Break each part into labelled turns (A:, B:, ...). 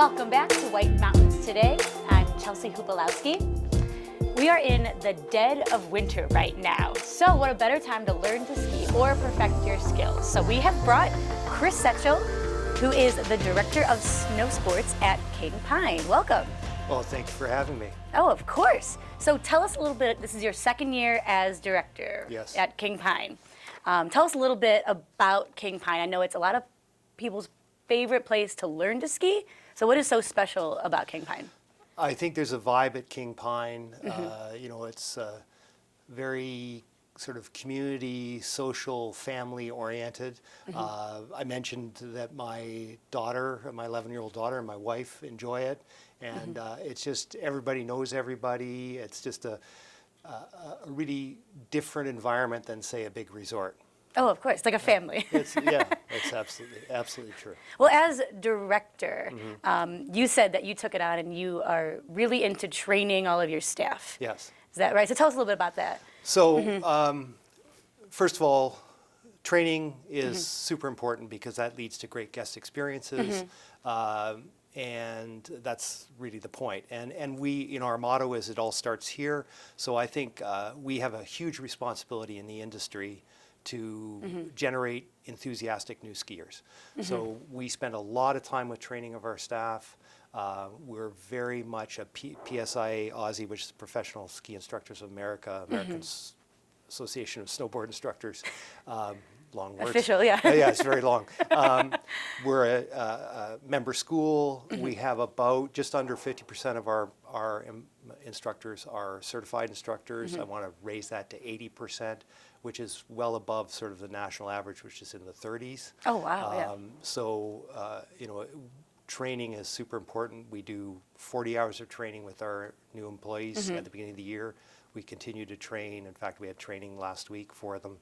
A: Welcome back to White Mountains Today. I'm Chelsea Hupalowski. We are in the dead of winter right now, so what a better time to learn to ski or perfect your skills. So we have brought Chris Setchell, who is the Director of Snow Sports at King Pine. Welcome.
B: Well, thank you for having me.
A: Oh, of course. So tell us a little bit, this is your second year as Director
B: Yes.
A: at King Pine. Tell us a little bit about King Pine. I know it's a lot of people's favorite place to learn to ski. So what is so special about King Pine?
B: I think there's a vibe at King Pine. It's very sort of community, social, family oriented. I mentioned that my daughter, my 11-year-old daughter, and my wife enjoy it. And it's just everybody knows everybody. It's just a really different environment than, say, a big resort.
A: Oh, of course, like a family.
B: It's absolutely true.
A: Well, as director, you said that you took it on and you are really into training all of your staff.
B: Yes.
A: Is that right? So tell us a little bit about that.
B: So, first of all, training is super important because that leads to great guest experiences. And that's really the point. And we, our motto is it all starts here. So I think we have a huge responsibility in the industry to generate enthusiastic new skiers. So we spend a lot of time with training of our staff. We're very much a PSIA Aussie, which is the Professional Ski Instructors of America, American Association of Snowboard Instructors. Long words.
A: Official, yeah.
B: Yeah, it's very long. We're a member school. We have about just under 50% of our instructors are certified instructors. I want to raise that to 80%, which is well above sort of the national average, which is in the 30s.
A: Oh, wow, yeah.
B: So, training is super important. We do 40 hours of training with our new employees at the beginning of the year. We continue to train. In fact, we had training last week for them.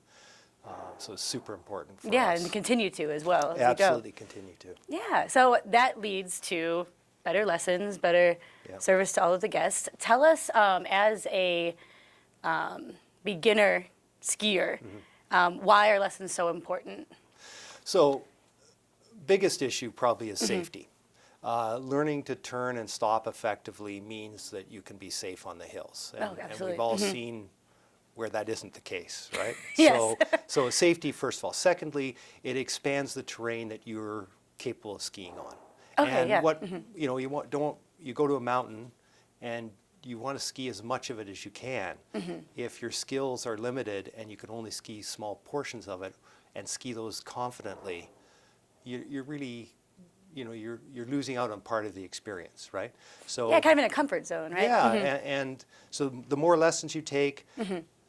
B: So it's super important for us.
A: Yeah, and continue to as well. As
B: Absolutely continue to.
A: Yeah, so that leads to better lessons, better service to all of the guests. Tell us, as a beginner skier, why are lessons so important?
B: So, biggest issue probably is safety. Learning to turn and stop effectively means that you can be safe on the hills. And,
A: absolutely.
B: And we've all seen where that isn't the case, right?
A: Yes.
B: So safety, first of all. Secondly, it expands the terrain that you're capable of skiing on.
A: Okay,
B: and
A: yeah.
B: what you go to a mountain and you want to ski as much of it as you can. If your skills are limited and you can only ski small portions of it and ski those confidently, you're really, you're losing out on part of the experience, right? So
A: Yeah, kind of in a comfort zone, right?
B: yeah, and so the more lessons you take,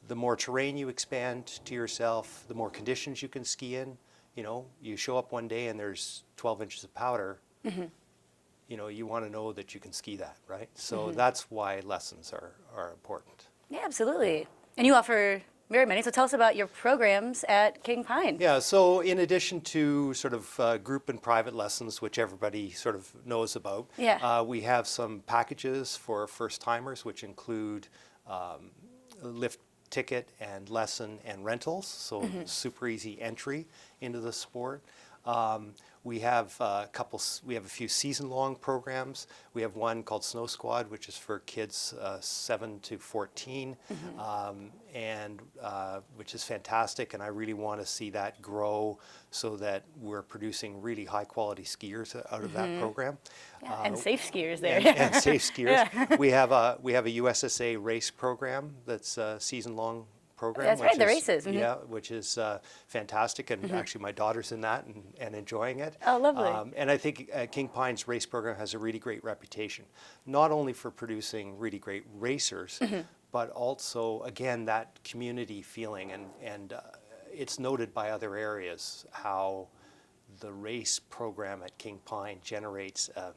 B: the more terrain you expand to yourself, the more conditions you can ski in. You show up one day and there's 12 inches of powder. You want to know that you can ski that, right? So that's why lessons are important.
A: Yeah, absolutely. And you offer very many, so tell us about your programs at King Pine.
B: Yeah, so in addition to sort of group and private lessons, which everybody sort of knows about, we have some packages for first-timers, which include lift ticket and lesson and rentals, so super easy entry into the sport. We have a few season-long programs. We have one called Snow Squad, which is for kids 7 to 14, and which is fantastic. And I really want to see that grow so that we're producing really high-quality skiers out of that program.
A: Yeah, and safe skiers there.
B: And safe skiers. We have a USSA race program that's a season-long program.
A: That's right, the races.
B: Yeah, which is fantastic, and actually my daughter's in that and enjoying it.
A: Oh, lovely.
B: And I think King Pine's race program has a really great reputation, not only for producing really great racers, but also, again, that community feeling, and it's noted by other areas how the race program at King Pine generates a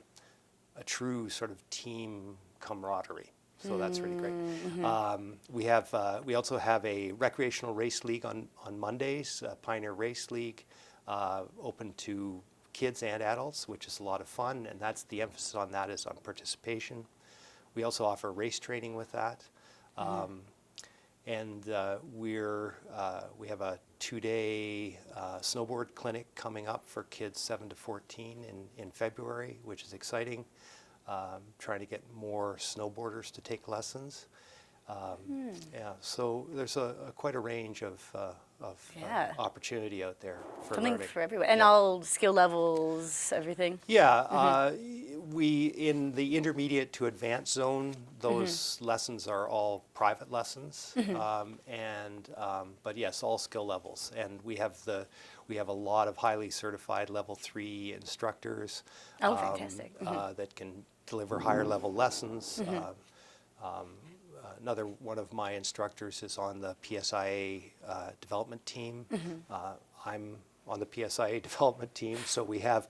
B: true sort of team camaraderie. So that's really great. We also have a recreational race league on Mondays, Pioneer Race League, open to kids and adults, which is a lot of fun, and that's the emphasis on that is on participation. We also offer race training with that. And we have a 2-day snowboard clinic coming up for kids 7 to 14 in February, which is exciting. Trying to get more snowboarders to take lessons. Yeah, so there's quite a range of
A: Yeah.
B: opportunity out there for
A: Something
B: learning.
A: for everyone. And
B: Yeah.
A: all skill levels, everything.
B: Yeah, we in the intermediate to advanced zone, those lessons are all private lessons, but yes, all skill levels, and we have a lot of highly certified level 3 instructors.
A: Oh, fantastic.
B: That can deliver higher level lessons. Another one of my instructors is on the PSIA development team. I'm on the PSIA development team, so we have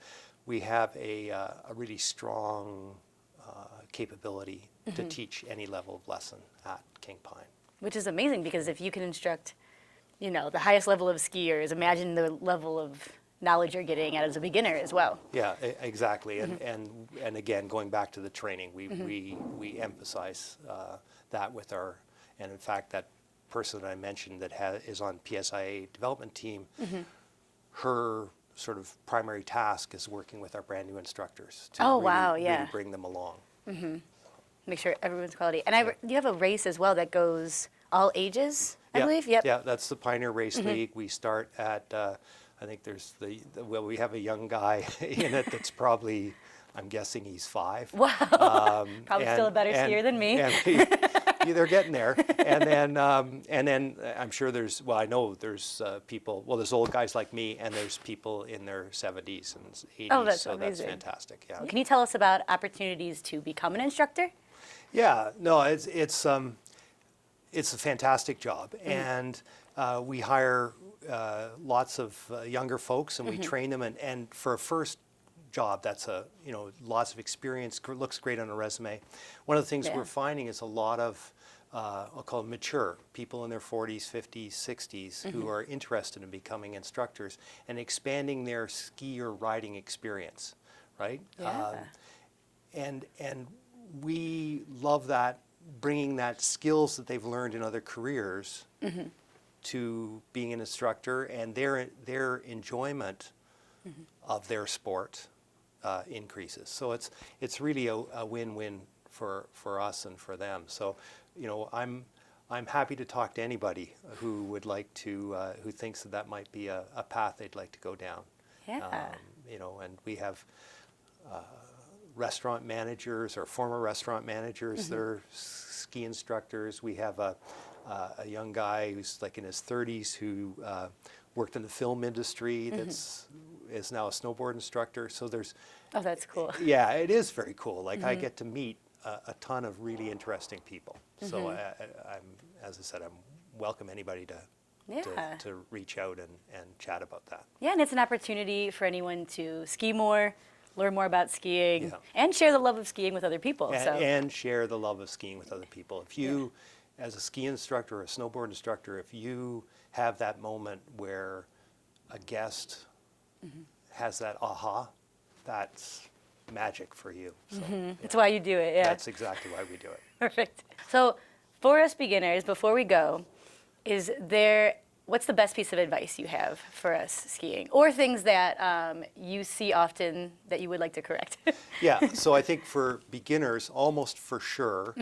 B: a really strong capability to teach any level of lesson at King Pine.
A: Which is amazing, because if you can instruct, the highest level of skiers, imagine the level of knowledge you're getting as a beginner as well.
B: Yeah, exactly. And again, going back to the training, we emphasize that with our, and in fact, that person that I mentioned that is on PSIA development team, her sort of primary task is working with our brand new instructors to really bring them along.
A: Make sure everyone's quality. And you have a race as well that goes all ages, I believe? Yep.
B: Yeah, that's the Pioneer Race League. We start at, I think there's we have a young guy in it that's probably, I'm guessing he's 5.
A: Wow. Probably still a better skier than me.
B: They're getting there. And then I'm sure I know there's people, there's old guys like me, and there's people in their 70s and 80s.
A: Oh, that's
B: so
A: amazing.
B: That's fantastic. Yeah.
A: Can you tell us about opportunities to become an instructor?
B: Yeah, no, it's a fantastic job, and we hire lots of younger folks, and we train them, and for a first job, that's lots of experience, looks great on a resume. One of the things we're finding is a lot of I'll call them mature people in their 40s, 50s, 60s who are interested in becoming instructors and expanding their ski or riding experience, right?
A: Yeah.
B: And we love that, bringing that skills that they've learned in other careers to being an instructor, and their enjoyment of their sport increases. So it's really a win-win for us and for them. So I'm happy to talk to anybody who would like to who thinks that might be a path they'd like to go down.
A: Yeah.
B: And we have restaurant managers or former restaurant managers. They're ski instructors. We have a young guy who's like in his 30s who worked in the film industry is now a snowboard instructor. So there's...
A: Oh, that's cool.
B: Yeah, it is very cool. Like I get to meet a ton of really interesting people. So as I said, I'm welcome anybody to reach out and chat about that.
A: Yeah, and it's an opportunity for anyone to ski more, learn more about skiing, and share the love of skiing with other people.
B: And share the love of skiing with other people. If you, as a ski instructor or a snowboard instructor, if you have that moment where a guest has that aha, that's magic for you. So,
A: That's why you do it, yeah.
B: That's exactly why we do it.
A: Perfect. So for us beginners, before we go, what's the best piece of advice you have for us skiing? Or things that you see often that you would like to correct?
B: Yeah, so I think for beginners, almost for sure,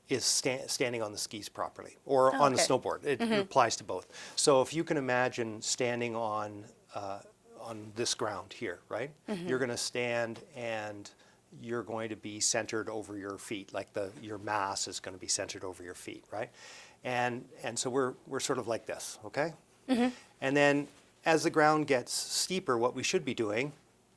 B: is standing on the skis properly, or on the snowboard. It applies to both. So if you can imagine standing on this ground here, right? You're going to stand and you're going to be centered over your feet, like your mass is going to be centered over your feet, right? And so we're sort of like this, okay? And then as the ground gets steeper, what we should be doing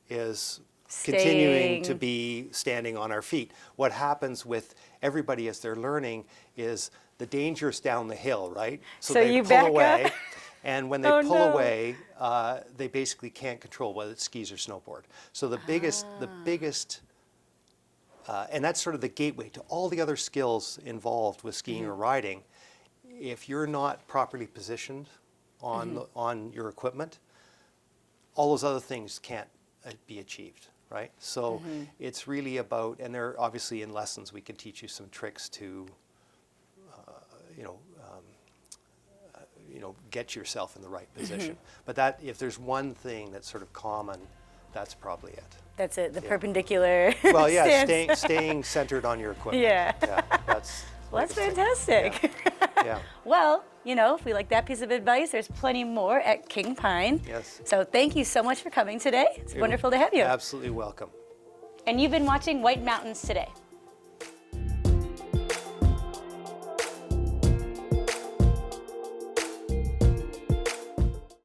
B: is continuing to be standing on our feet. What happens with everybody as they're learning is the danger's down the hill, right?
A: So they you pull back away, up?
B: And when they pull away, they basically can't control whether it's skis or snowboard. So the biggest, and that's sort of the gateway to all the other skills involved with skiing or riding. If you're not properly positioned on your equipment, all those other things can't be achieved, right? So it's really about, and there obviously in lessons we can teach you some tricks to, get yourself in the right position. But that, if there's one thing that's sort of common, that's probably it.
A: That's it, the perpendicular
B: Well, yeah,
A: stance.
B: staying centered on your equipment.
A: Yeah.
B: That's
A: Well, that's
B: biggest thing.
A: fantastic.
B: Yeah.
A: Well, if we like that piece of advice, there's plenty more at King Pine.
B: Yes.
A: So thank you so much for coming today. It's
B: You're
A: wonderful to have you.
B: Absolutely welcome.
A: And you've been watching White Mountains Today.